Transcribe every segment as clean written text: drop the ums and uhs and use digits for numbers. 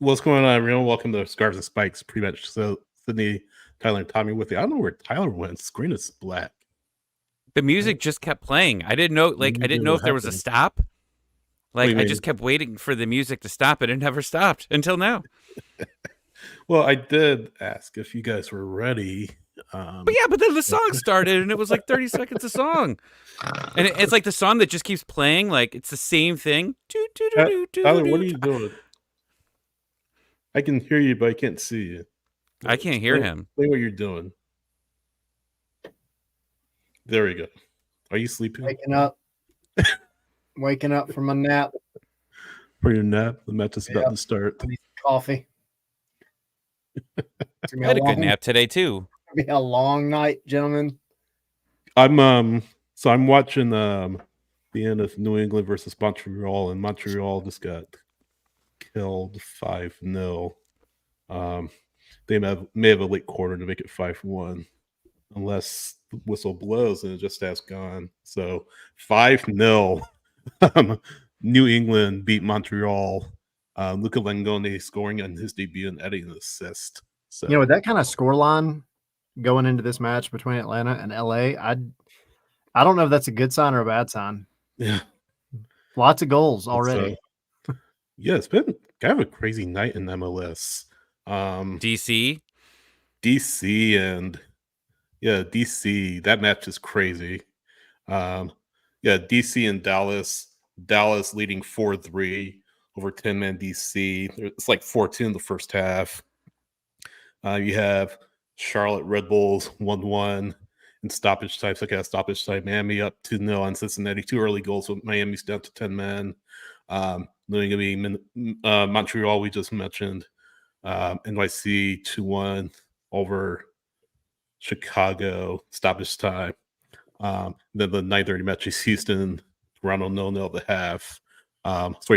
What's going on, everyone? Welcome to Scarves and Spikes. Prematch. So Sydney, Tyler, and Tommy with you. I don't know where Tyler went. Screen is black. The Right? music just kept playing. I didn't know, What do I you didn't do? know What if there was a happened? stop. What do Like, you I mean? just kept waiting for the music to stop, and it never stopped until now. Well, I did ask if you guys were ready. But Um, yeah, but then the song started, and it was like 30 seconds a song. And it's like the song that just keeps playing. Like, it's the same thing. Tyler, what are you doing? I can hear you, but I can't see you. I can't hear him. Explain what you're doing. There we go. Are you sleeping? Waking up, waking up from a nap. For your nap? The match is about Yep. to start. I need some coffee. It's I gonna had a good nap today, too. be a long night, gentlemen. I'm watching the end of New England versus Montreal, and Montreal just got killed 5-0. They may have a late quarter to make it 5-1, unless the whistle blows and it just has gone. So 5-0. New England beat Montreal. Luca Langone scoring on his debut and adding an assist. So With that kind of score line going into this match between Atlanta and LA, I don't know if that's a good sign or a bad sign. yeah, Lots of goals already. yeah, it's been kind of a crazy night in MLS. DC. DC and DC. That match is crazy. DC and Dallas. Dallas leading 4-3 over 10-man DC. It's like 4-2 in the first half. You have Charlotte Red Bulls 1-1 in stoppage time. Second half stoppage time. Miami up 2-0 on Cincinnati. 2 early goals with Miami's down to 10 men. Montreal, we just mentioned. NYC 2-1 over Chicago, stoppage time. Then the 9:30 match is Houston, Toronto 0-0 at the half.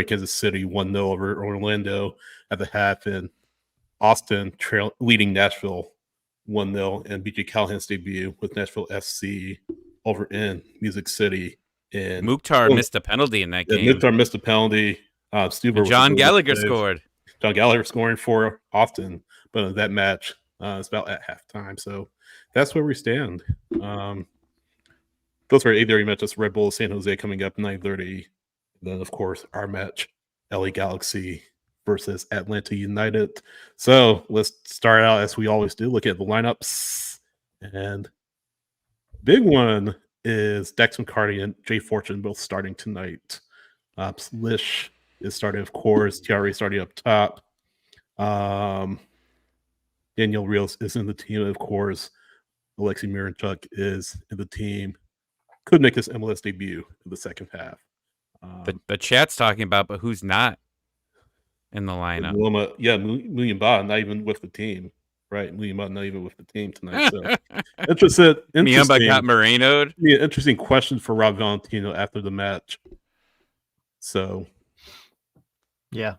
Kansas City 1-0 over Orlando at the half, and Austin leading Nashville 1-0, and BJ Callahan's debut with Nashville SC over in Music City. And Mukhtar missed a penalty in that game. Mukhtar missed a penalty. Stuber And John Gallagher scored. John Gallagher scoring for Austin, but in that match, it's about at halftime. So that's where we stand. Those are 8:30 matches. Red Bull San Jose coming up 9:30. Then, of course, our match, LA Galaxy versus Atlanta United. So let's start out as we always do. Look at the lineups. And big one is Dex McCarty and Jay Fortune both starting tonight. Slish is starting, of course. Tiare starting up top. Daniel Rios is in the team, of course. Alexei Miranchuk is in the team. Could make his MLS debut in the second half. The chat's talking about, but who's not in the lineup? Muyamba not even with the team. Right, Muyamba not even with the team tonight. So interesting. Muyamba got Moreno'd. Yeah, interesting question for Rob Valentino after the match. So, yeah.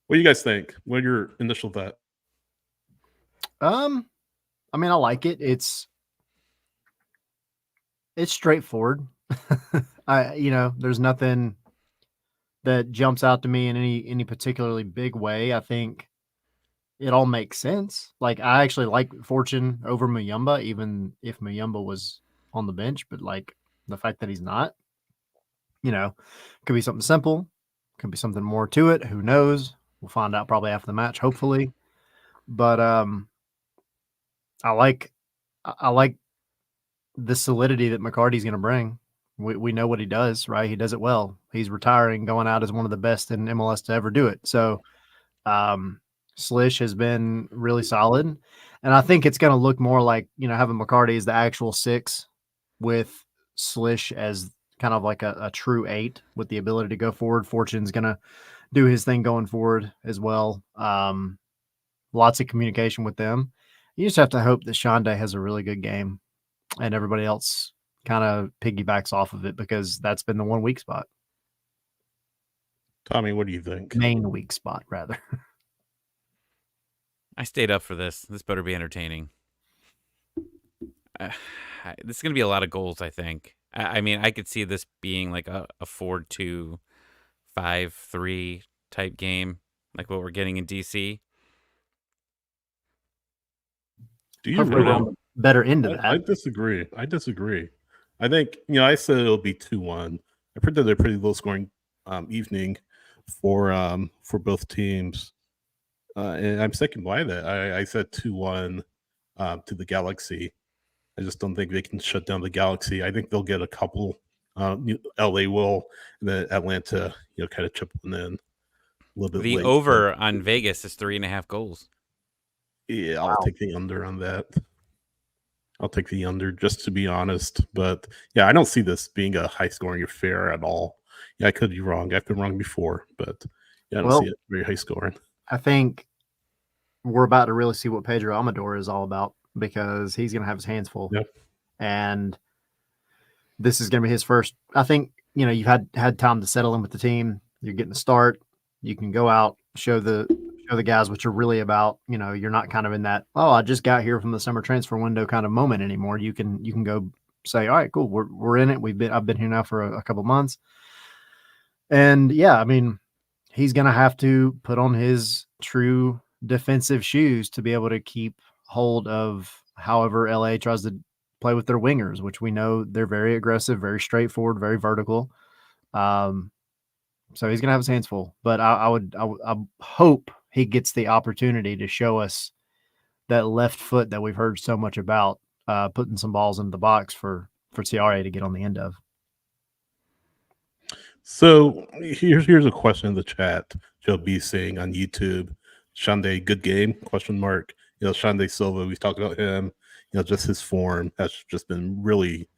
What do you guys think? What are your initial thoughts? I mean, I like it. It's straightforward. There's nothing that jumps out to me in any particularly big way. I think it all makes sense. Like, I actually like Fortune over Muyamba, even if Muyamba was on the bench. But like the fact that he's not, could be something simple, could be something more to it. Who knows? We'll find out probably after the match, hopefully. But I like the solidity that McCarty's going to bring. We know what he does, right? He does it well. He's retiring, going out as one of the best in MLS to ever do it. So Slish has been really solid. And I think it's going to look more like, having McCarty as the actual 6 with Slish as kind of like a true 8 with the ability to go forward. Fortune's going to do his thing going forward as well. Lots of communication with them. You just have to hope that Shonda has a really good game and everybody else kind of piggybacks off of it, because that's been the one weak spot. Tommy, what do you think? Main weak spot, rather. I stayed up for this. This better be entertaining. This is going to be a lot of goals, I think. I mean, I could see this being like a 4-2, 5-3 type game. like what we're getting in DC. Do you Hopefully, we're really? on the better end of I that. disagree. I think I said it'll be 2-1. I predicted a pretty low scoring evening for both teams, and I'm sticking by that. I said 2-1 to the Galaxy. I just don't think they can shut down the Galaxy. I think they'll get a couple. LA will, and then Atlanta, kind of chipping in a little bit The late. over on Vegas is 3.5 goals. Yeah, I'll take the under on that. I'll take the under just to be honest. But yeah, I don't see this being a high scoring affair at all. Yeah, I could be wrong. I've been wrong before, but yeah, I don't see it very high scoring. I think we're about to really see what Pedro Amador is all about because he's going to have his hands full. Yep. And this is going to be his first. I think, you've had time to settle in with the team. You're getting a start. You can go out, show the guys what you're really about. You're not kind of in that, oh, I just got here from the summer transfer window kind of moment anymore. You can go say, all right, cool. We're in it. I've been here now for a couple months. And yeah, I mean, he's going to have to put on his true defensive shoes to be able to keep hold of however LA tries to play with their wingers, which we know they're very aggressive, very straightforward, very vertical. So he's going to have his hands full, but I hope he gets the opportunity to show us that left foot that we've heard so much about, putting some balls into the box for Tiare to get on the end of. So here's a question in the chat. Joe B saying on YouTube, Shande, good game? Question mark. Shande Silva, we've talked about him. Just his form has just been really,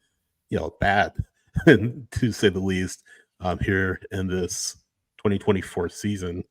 bad, to say the least, here in this 2024 season.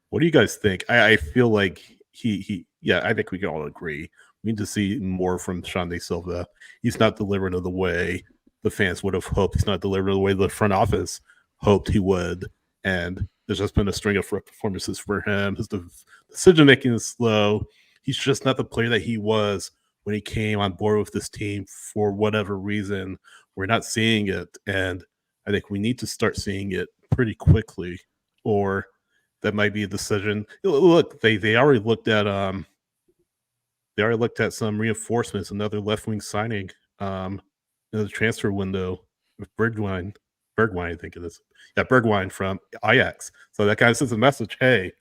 What do you guys think? I feel like I think we can all agree. We need to see more from Shande Silva. He's not delivering the way the fans would have hoped. He's not delivering the way the front office hoped he would. And there's just been a string of performances for him. His decision making is slow. He's just not the player that he was when he came on board with this team for whatever reason. We're not seeing it. And I think we need to start seeing it pretty quickly, or that might be a decision. Look, they already looked at some reinforcements, another left wing signing in the transfer window with Bergwijn, I think it is. Yeah, Bergwijn from Ajax. So that kind of sends a message, hey,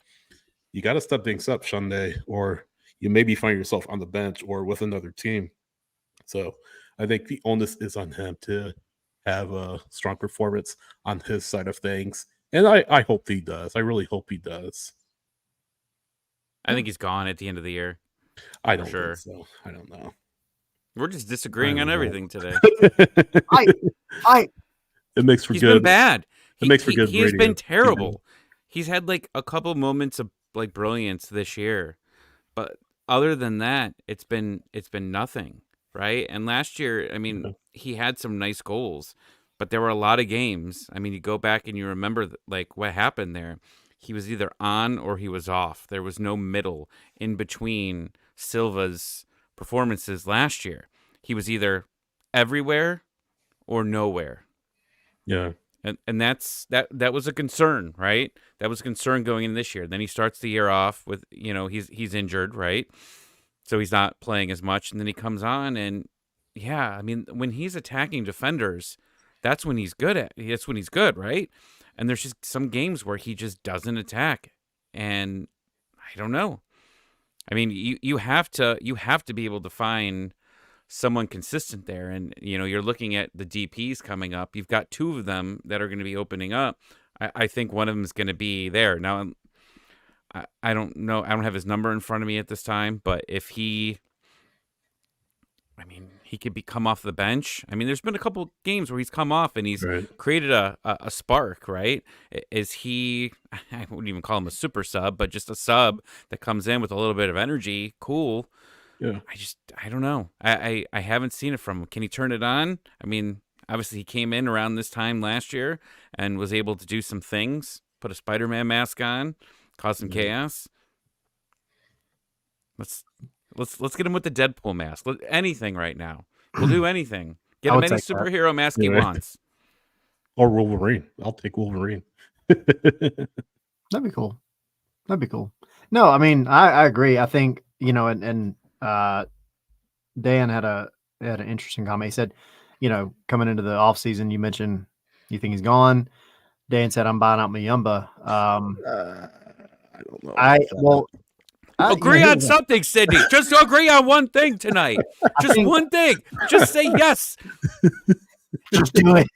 you got to step things up, Shande, or you maybe find yourself on the bench or with another team. So I think the onus is on him to have a strong performance on his side of things. And I hope he does. I really hope he does. I think he's gone at the end of the year. I don't sure. think so. I don't know. We're just disagreeing on everything today. It makes for He's good. been bad. It makes for good. He has been terrible. He's had like a couple moments of like brilliance this year, but other than that, it's been nothing, right? And last year, I mean, he had some nice goals, but there were a lot of games. I mean, you go back and you remember like what happened there. He was either on or he was off. There was no middle in between Silva's performances last year. He was either everywhere or nowhere. Yeah. And that was a concern, right? That was a concern going in this year. Then he starts the year off with, he's injured, right? So he's not playing as much. And then he comes on and yeah, I mean, when he's attacking defenders, that's when he's good, right? And there's just some games where he just doesn't attack. And I don't know. I mean, you have to be able to find someone consistent there. And, you're looking at the DPs coming up. You've got two of them that are going to be opening up. I think one of them is going to be there. Now, I don't know. I don't have his number in front of me at this time, but if he could come off the bench. I mean, there's been a couple games where he's come off and he's created a spark, right? Is he, I wouldn't even call him a super sub, but just a sub that comes in with a little bit of energy. Cool. Yeah. I don't know. I haven't seen it from him. Can he turn it on? I mean, obviously he came in around this time last year and was able to do some things, put a Spider-Man mask on, cause some chaos. Let's get him with the Deadpool mask. Anything right now. We'll do anything. Get him any superhero mask he wants. Or Wolverine. I'll take Wolverine. That'd be cool. That'd be cool. No, I mean, I agree. I think, and Dan had an interesting comment. He said, coming into the off season, you mentioned you think he's gone. Dan said, I'm buying out Muyumba. I don't know about that. Agree on something, Sydney. Just agree on one thing tonight. Just one thing. Just say yes. Just do it.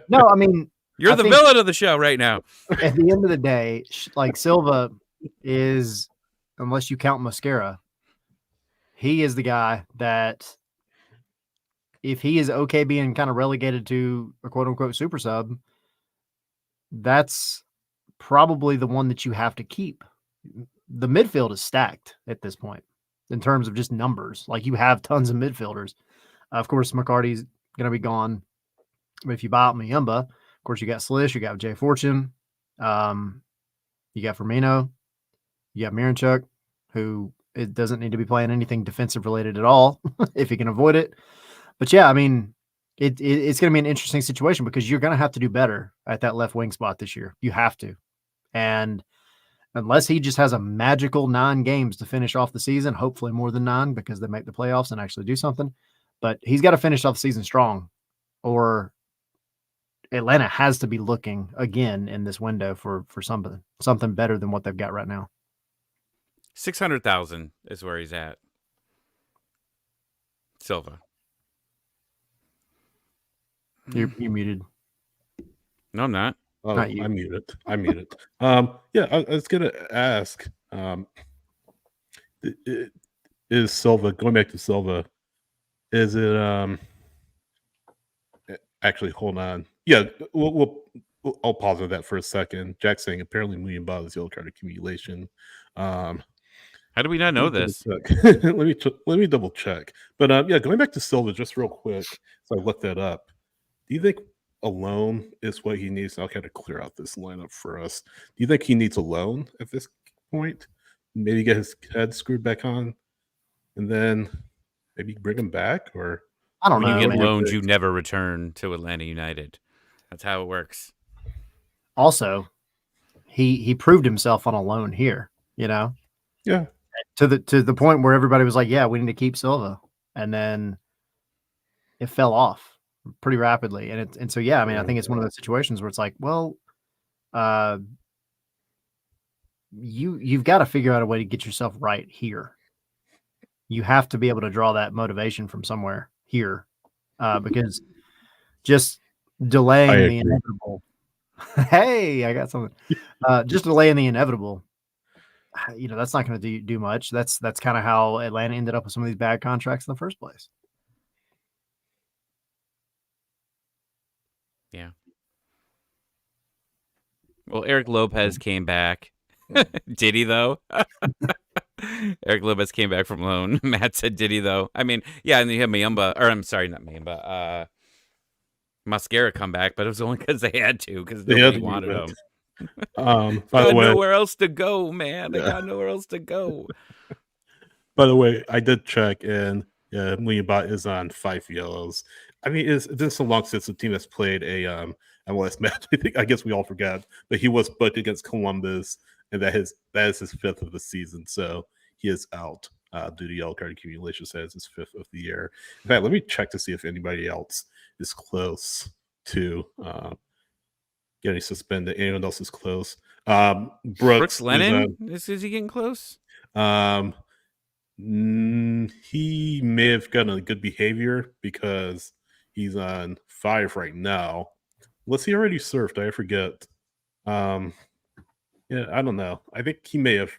No, I mean, you're the villain of the show right now. At the end of the day, like Silva is, unless you count Mascara, he is the guy that if he is okay being kind of relegated to a quote unquote super sub, that's probably the one that you have to keep. The midfield is stacked at this point in terms of just numbers. Like you have tons of midfielders. Of course, McCarty's going to be gone. But if you buy out Muyumba, of course, you got Slish, you got Jay Fortune, you got Firmino, you got Miranchuk, who it doesn't need to be playing anything defensive related at all if he can avoid it. But yeah, I mean, it's going to be an interesting situation because you're going to have to do better at that left wing spot this year. You have to. And unless he just has a magical 9 games to finish off the season, hopefully more than 9 because they make the playoffs and actually do something. But he's got to finish off the season strong, or Atlanta has to be looking again in this window for something better than what they've got right now. 600,000 is where he's at. Silva. You're muted. No, I'm not. Oh, I'm muted. Yeah, I was gonna ask. Is Silva going back to Silva? Is it actually? Hold on. Yeah, I'll pause on that for a second. Jack's saying apparently Muyumba is yellow card accumulation. How do we not know this? let me double check. But yeah, going back to Silva just real quick. So I looked that up. Do you think a loan is what he needs? I'll kind of clear out this lineup for us. Do you think he needs a loan at this point? Maybe get his head screwed back on, and then maybe bring him back? Or I don't know. When you get loans, you never return to Atlanta United. That's how it works. Also, he proved himself on a loan here. Yeah. To the point where everybody was like, "Yeah, we need to keep Silva," and then it fell off pretty rapidly. And so yeah, I mean, I think it's one of those situations where it's like, well, you've got to figure out a way to get yourself right here. You have to be able to draw that motivation from somewhere here, because just delaying the inevitable. Hey, I got something. Just delaying the inevitable. That's not going to do much. That's kind of how Atlanta ended up with some of these bad contracts in the first place. Yeah. Well, Eric Lopez came back. Did he, though? Eric Lopez came back from loan. Matt said, did he, though? I mean, yeah, and you have Muyumba, or I'm sorry, not Muyumba, Mascara come back, but it was only because they had to, because nobody wanted him. By the way, nowhere else to go, man. Yeah. I got nowhere else to go. By the way, I did check, and Muyumba is on 5 yellows. I mean, it's been so long since the team has played a MLS match. I guess we all forgot, but he was booked against Columbus, and that is his 5th of the season. So he is out due to yellow card accumulation. So it's his 5th of the year. In fact, let me check to see if anybody else is close to getting suspended. Anyone else is close? Brooks Lennon is he getting close? He may have gotten a good behavior because he's on 5 right now. Unless he already served, I forget. Yeah, I don't know. I think he may have.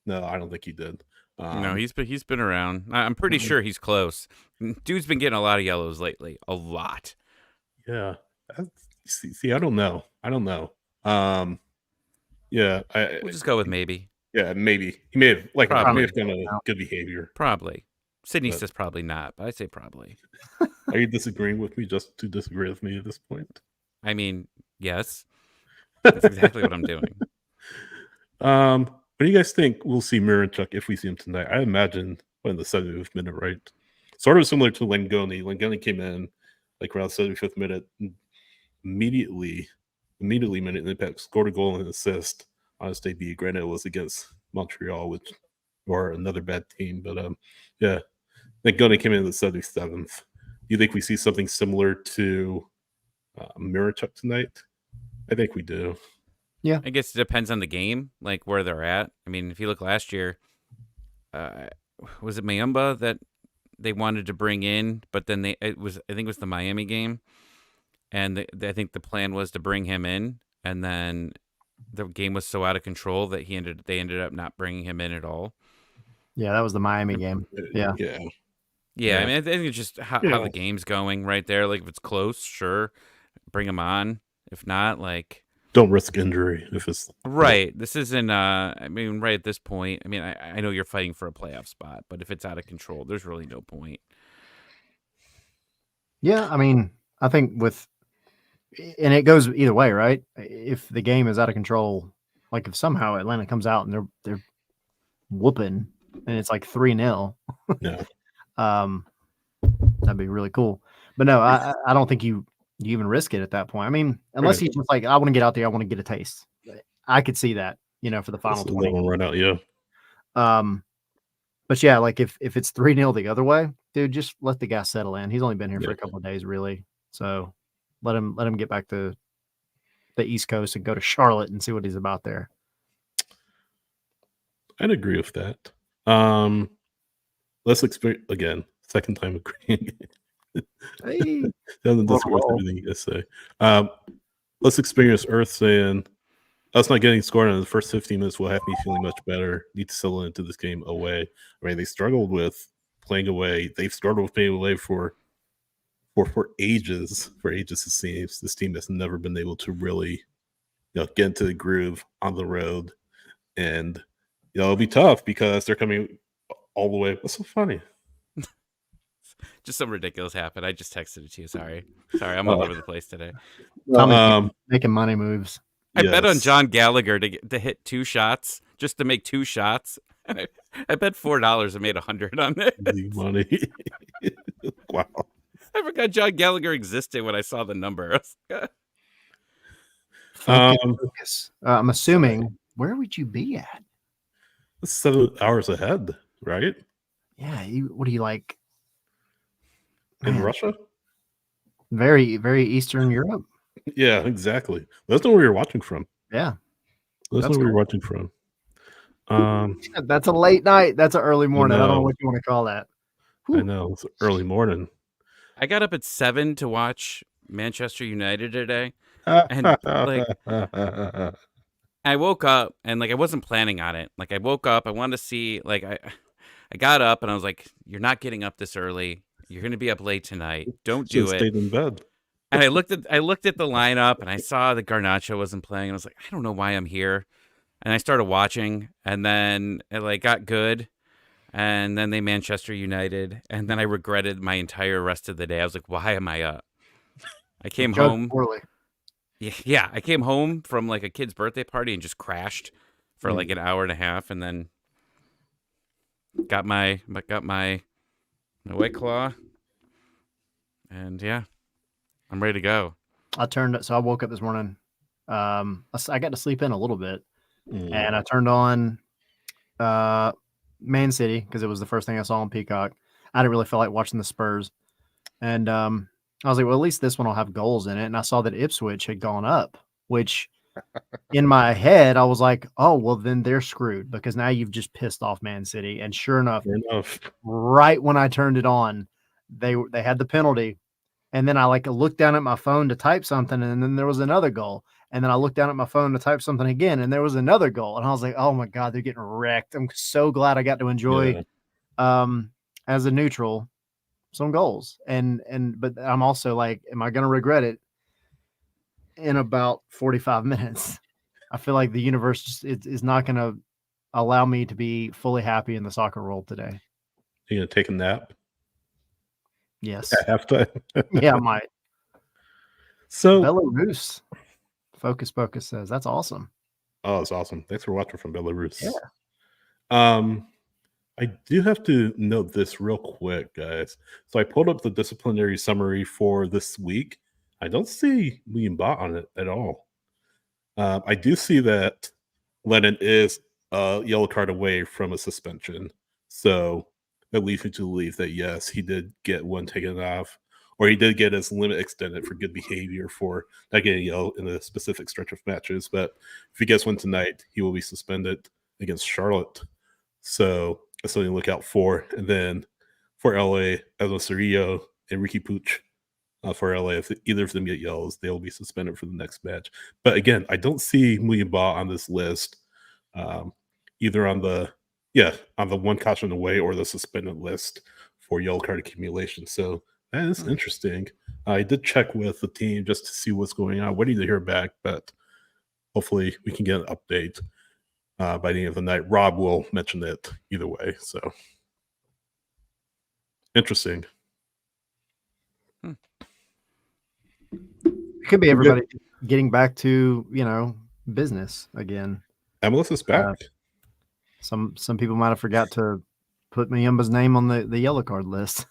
No, I don't think he did. No, he's been around. I'm pretty sure he's close. Dude's been getting a lot of yellows lately. A lot. Yeah. See, I don't know. Yeah, we'll just go with maybe. Yeah, maybe he may have done a good behavior. Probably. Sydney says probably not, but I say probably. Are you disagreeing with me just to disagree with me at this point? I mean, yes. That's exactly what I'm doing. What do you guys think we'll see Miranchuk if we see him tonight? I imagine in the 75th minute, right? Sort of similar to Langoni. Langoni came in like around 75th minute, immediately minute impact, scored a goal and an assist honest debut. Granted, it was against Montreal, which or another bad team, but yeah, I think Gunny came in at the 77th. Do you think we see something similar to Mirachuk tonight? I think we do. I guess it depends on the game, like where they're at. I mean, if you look last year, was it Mayumba that they wanted to bring in, but then I think it was the Miami game, and I think the plan was to bring him in, and then the game was so out of control that they ended up not bringing him in at all. Yeah, that was the Miami game. Yeah. Yeah, I mean, I think it's just how the game's going right there. Like, if it's close, sure, bring him on. If not, like, don't risk injury if it's right. This isn't. I mean, right at this point, I mean, I know you're fighting for a playoff spot, but if it's out of control, there's really no point. Yeah, I mean, I think and it goes either way, right? If the game is out of control, like if somehow Atlanta comes out and they're whooping and it's like 3-0, yeah, that'd be really cool. But no, I don't think you even risk it at that point. I mean, unless he's just like, I want to get out there, I want to get a taste. I could see that, for the final 20. Run out, yeah. But yeah, like if it's 3-0 the other way, dude, just let the guy settle in. He's only been here for a couple of days, really. So let him get back to the East Coast and go to Charlotte and see what he's about there. I'd agree with that. Let's experience again. Second time agreeing. Hey, doesn't worth everything you guys say. Let's experience Earth saying us not getting scored in the first 15 minutes will have me feeling much better. Need to settle into this game away. I mean, they struggled with playing away. They've struggled with playing away for ages. For ages, it seems. This team has never been able to really, get into the groove on the road. And it'll be tough because they're coming all the way. What's so funny? Just some ridiculous happened. I just texted it to you. Sorry, I'm all over the place today. Tommy's making money moves. I bet on John Gallagher to hit 2 shots, just to make 2 shots. I bet $4. I made 100 on it. Money. Wow. I forgot John Gallagher existed when I saw the number. Focus. I'm assuming. Where would you be at? 7 hours ahead, right? Yeah. What do you like? In Russia? Very, very Eastern Europe. Yeah, exactly. That's not where you're watching from. Yeah. That's not where you're watching from. That's a late night. That's an early morning. I don't know what you want to call that. Whew. I know. It's early morning. I got up at 7 to watch Manchester United today. And like I woke up and like I wasn't planning on it. Like I woke up, I wanted to see, like I got up and I was like, you're not getting up this early. You're gonna be up late tonight. Don't do it. Stayed in bed. And I looked at the lineup and I saw that Garnacho wasn't playing. And I was like, I don't know why I'm here. And I started watching, and then it like got good. And then they Manchester United, and then I regretted my entire rest of the day. I was like, why am I up? I came home. Poorly. Yeah, I came home from like a kid's birthday party and just crashed for like an hour and a half, and then got my White Claw, and yeah, I'm ready to go. I woke up this morning. I got to sleep in a little bit, and I turned on Man City because it was the first thing I saw on Peacock. I didn't really feel like watching the Spurs, and I was like, well, at least this one will have goals in it. And I saw that Ipswich had gone up, which in my head, I was like, oh, well, then they're screwed because now you've just pissed off Man City. And sure enough, right when I turned it on, they had the penalty. And then I like looked down at my phone to type something, and then there was another goal. And then I looked down at my phone to type something again, and there was another goal. And I was like, oh my God, they're getting wrecked. I'm so glad I got to enjoy as a neutral some goals. But I'm also like, am I going to regret it in about 45 minutes? I feel like the universe just is not going to allow me to be fully happy in the soccer world today. You going to take a nap? Yes. At halftime? Yeah, I might. So Belarus. Focus says that's awesome. Oh, it's awesome. Thanks for watching from Belarus. Yeah. I do have to note this real quick, guys. So I pulled up the disciplinary summary for this week. I don't see William Bott on it at all. I do see that Lennon is a yellow card away from a suspension. So that leads me to believe that yes, he did get one taken off, or he did get his limit extended for good behavior for not getting yellow in a specific stretch of matches. But if he gets one tonight, he will be suspended against Charlotte. So that's something to look out for. And then for LA, Evan Cerrillo and Ricky Pooch for LA. If either of them get yellows, they will be suspended for the next match. But again, I don't see Mulimba on this list, um, either on the one caution away or the suspended list for yellow card accumulation. So that is interesting. I did check with the team just to see what's going on. Waiting to hear back, but hopefully we can get an update by the end of the night. Rob will mention it either way. So interesting. It could be everybody getting back to, business again. MLS is back. Some people might have forgot to put Muyumba's name on the yellow card list.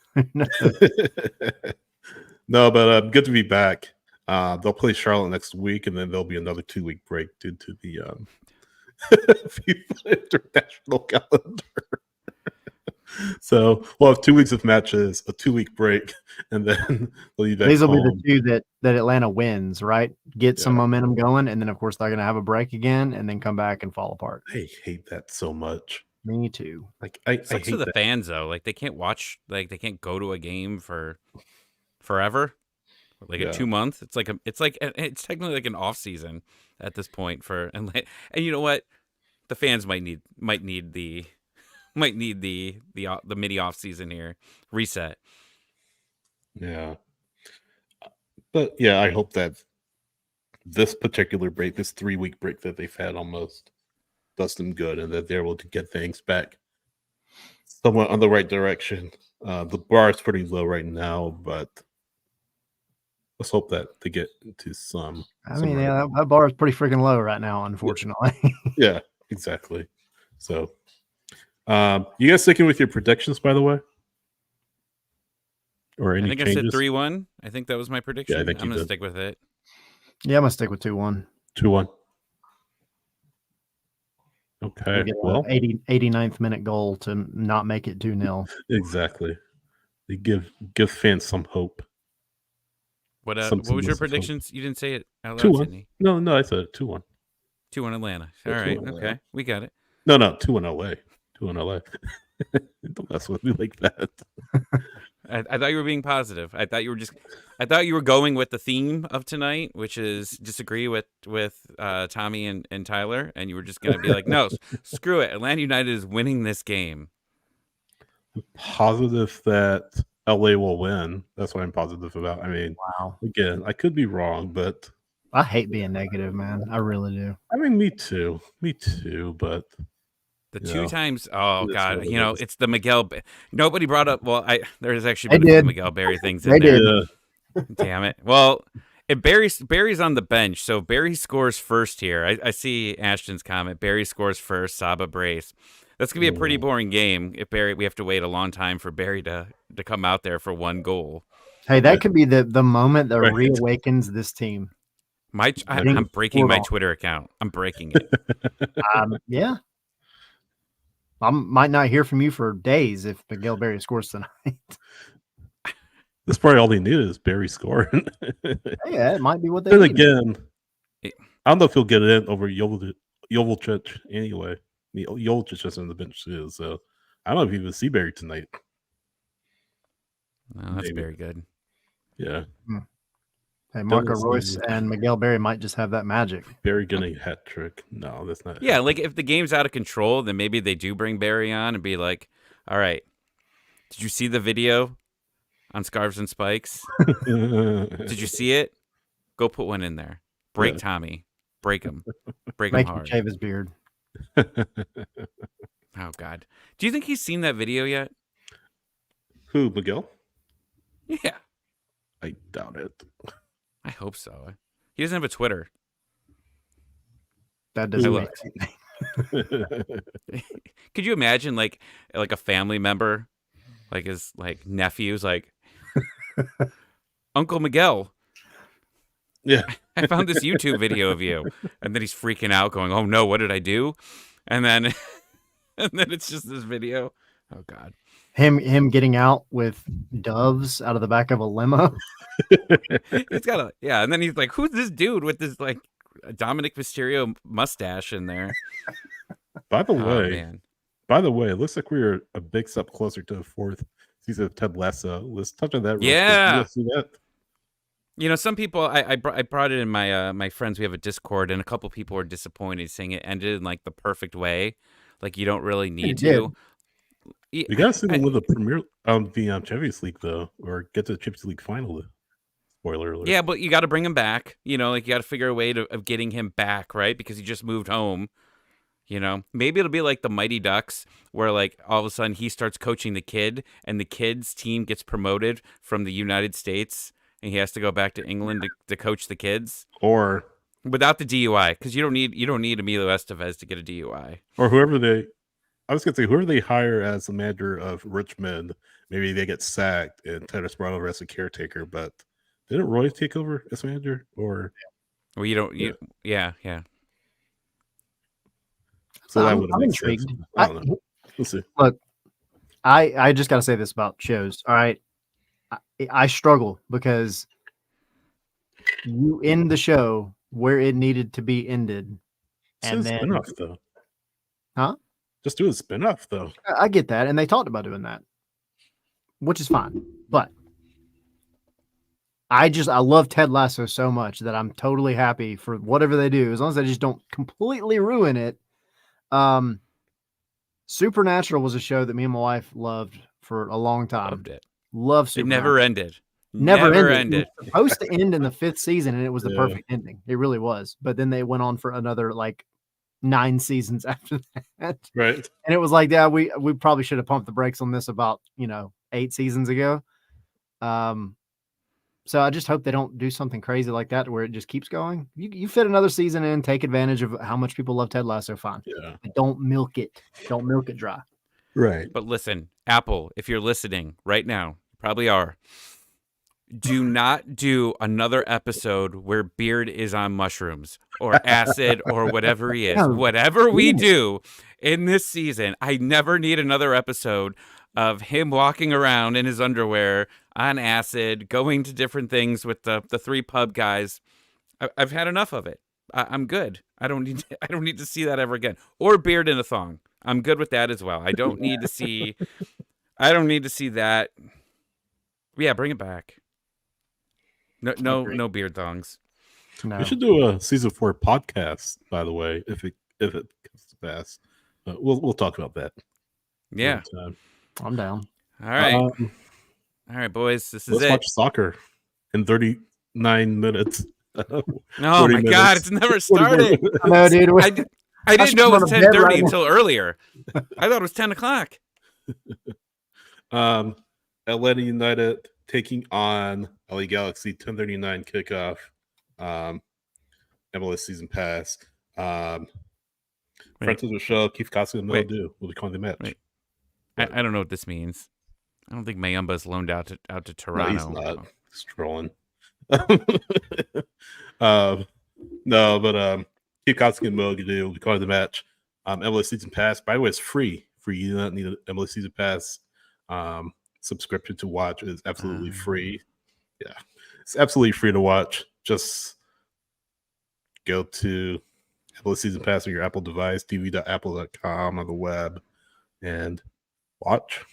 No, but good to be back. They'll play Charlotte next week, and then there'll be another 2-week break due to the FIFA international calendar. So we'll have 2 weeks of matches, a 2-week break, and then they'll be back. These will be the two that Atlanta wins, right? Get some momentum going, and then of course they're going to have a break again, and then come back and fall apart. I hate that so much. Me too. Like I hate for the that. fans though. Like they can't watch. Like they can't go to a game for forever. Like a 2 month. It's technically like an off season at this point and you know what? The fans might need the mini off season here reset. Yeah, but yeah, I hope that this particular break, this 3-week break that they've had, almost does them good, and that they're able to get things back somewhat on the right direction. The bar is pretty low right now, but let's hope that they get into some. I mean, yeah, that bar is pretty freaking low right now, unfortunately. Yeah, exactly. So, you guys sticking with your predictions, by the way? Or any changes? I said 3-1. I think that was my prediction. Yeah, I think I'm going to stick with it. Yeah, I'm going to stick with 2-1. 2-1. Okay. Well, 89th minute goal to not make it 2-0. Exactly. They give fans some hope. What was your predictions? You didn't say it out loud, 2-1. Sydney. No, I said 2-1. 2-1 Atlanta. All right. Okay. We got it. No, 2-1 LA. 2-1 LA. Don't mess with me like that. I thought you were being positive. I thought you were going with the theme of tonight, which is disagree with Tommy and Tyler, and you were just going to be like, no, screw it. Atlanta United is winning this game. I'm positive that LA will win. That's what I'm positive about. I mean, wow. Again, I could be wrong, but I hate being negative, man. I really do. I mean, me too, but the two times, oh God, it's the Miguel. Nobody brought up. Well, there's actually been a few Miguel Berry things in there. Yeah. Damn it. Well, if Barry's on the bench, so Barry scores first here. I see Ashton's comment. Barry scores first. Saba brace. That's gonna be a pretty boring game. If we have to wait a long time for Barry to come out there for one goal. Hey, that could be the moment that reawakens this team. I'm breaking my Twitter account. I'm breaking it. Yeah. I might not hear from you for days if Miguel Berry scores tonight. That's probably all they need is Barry scoring. Yeah, it might be what they then need. Again, I don't know if he'll get it in over Joveljic anyway. Joveljic just on the bench too, so I don't know if you even see Barry tonight. No, that's very good. Yeah. Hey, Marco Royce and Miguel Berry might just have that magic. Barry getting a hat trick. No, that's not. Yeah, like if the game's out of control, then maybe they do bring Barry on and be like, all right, did you see the video on Scarves and Spikes? Did you see it? Go put one in there. Break Tommy. Break him. Break him hard. Make him shave his beard. Oh, God. Do you think he's seen that video yet? Who, Miguel? Yeah. I doubt it. I hope so. He doesn't have a Twitter. That doesn't make sense. Could you imagine like a family member, like his nephews, like Uncle Miguel, Yeah. I found this YouTube video of you. And then he's freaking out going, oh no, what did I do? And then and then it's just this video. Oh God. Him getting out with doves out of the back of a limo. He's got a yeah, and then he's like, who's this dude with this like Dominic Mysterio mustache in there? By the Oh way, man. it looks like we're a big step closer to the 4th season of Ted Lasso. Let's touch on that real quick. Yeah. You guys see that? You know, some people I brought it in my my friends. We have a Discord, and a couple people were disappointed saying it ended in like the perfect way, like you don't really need to. We gotta see them with the premier the Champions League though, or get to the Champions League final. Spoiler alert. Yeah, but you got to bring him back. You know, like you got to figure a way of getting him back, right? Because he just moved home. You know, maybe it'll be like the Mighty Ducks, where like all of a sudden he starts coaching the kid, and the kid's team gets promoted from the United States, and he has to go back to England to coach the kids. Or without the DUI, because you don't need Emilio Estevez to get a DUI. Or I was gonna say whoever they hire as the manager of Richmond, maybe they get sacked and Titus brought over as a caretaker. But didn't Roy take over as manager? Or well, you don't. Yeah. So that I'm would make intrigued. sense. I don't know. We'll see. Look, I just got to say this about shows. All right, I struggle because you end the show where it needed to be ended, and then spin-off though. Huh? Just do a spin-off though. I get that, and they talked about doing that, which is fine. But I love Ted Lasso so much that I'm totally happy for whatever they do, as long as they just don't completely ruin it. Supernatural was a show that me and my wife loved for a long time. Loved it. Loved It Supernatural. never ended. Never ended. It was supposed to end in the 5th season, and it was the Yeah. perfect ending. It really was. But then they went on for another like 9 seasons after that. Right. And it was like, yeah, we probably should have pumped the brakes on this about 8 seasons ago. So I just hope they don't do something crazy like that where it just keeps going. You fit another season in, take advantage of how much people love Ted Lasso, fine. Yeah. But don't milk it. Don't milk it dry. Right. But listen, Apple, if you're listening right now, you probably are. Do not do another episode where Beard is on mushrooms or acid or whatever he is. No. Whatever we do in this season, I never need another episode of him walking around in his underwear on acid, going to different things with the 3 pub guys. I've had enough of it. I'm good. I don't need to see that ever again. Or Beard in a thong. I'm good with that as well. I don't need to see that. Yeah, bring it back. No beard thongs. No. We should do a season 4 podcast, by the way, if it comes to pass. We'll talk about that. Yeah. I'm down. All right. All right, boys. This is let's it. watch soccer in 39 minutes. Oh my God! It's never started. No, dude. I didn't know it was 10:30 until earlier. I thought it was 10 o'clock. Atlanta United taking on LA Galaxy, 10:39 kickoff. MLS season pass. Friends of the show, Keith Carson and Mel Do will be calling the match. I don't know what this means. I don't think Mayumba's loaned out to Toronto. No, he's not. He's trolling. No, but Keith Carson and Mel Do will be calling the match. MLS season pass. By the way, it's free. You do not need an MLS season pass. Subscription to watch is absolutely free. Yeah, it's absolutely free to watch. Just go to Apple Season Pass on your Apple device, tv.apple.com on the web, and watch.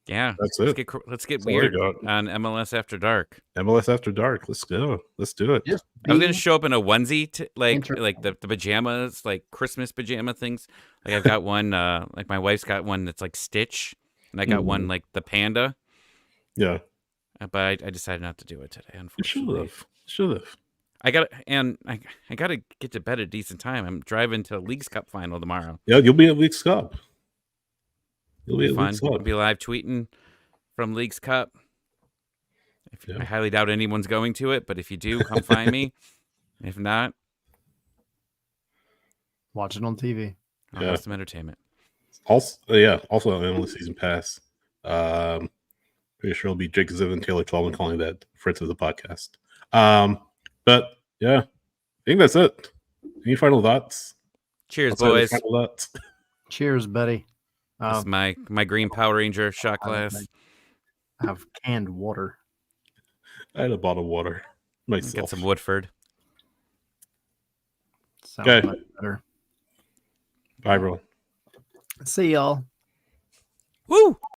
Yeah, that's it. Let's get weird on MLS After Dark. MLS After Dark. Let's go. Let's do it. I was gonna show up in a onesie, like the pajamas, like Christmas pajama things. Like I've got one. Like my wife's got one that's like Stitch, and I got one like the panda. Yeah, but I decided not to do it today. Unfortunately, should have. I gotta get to bed at a decent time. I'm driving to Leagues Cup final tomorrow. Yeah, you'll be at Leagues Cup. It'll be fun. I'll be live tweeting from Leagues Cup. I highly doubt anyone's going to it, but if you do, come find me. If not, watch it on TV. I'll have some entertainment. Also on MLS Season Pass. Pretty sure it'll be Jake Ziv and Taylor Twelman calling that Fritz of the podcast. But yeah, I think that's it. Any final thoughts? Cheers, Outside of the boys. final thoughts? Cheers, buddy. This is my green Power Ranger shot glass. I have canned water. I had a bottle of water myself. Got some Woodford. Sounds Okay. much better. Bye, everyone. See y'all. Woo!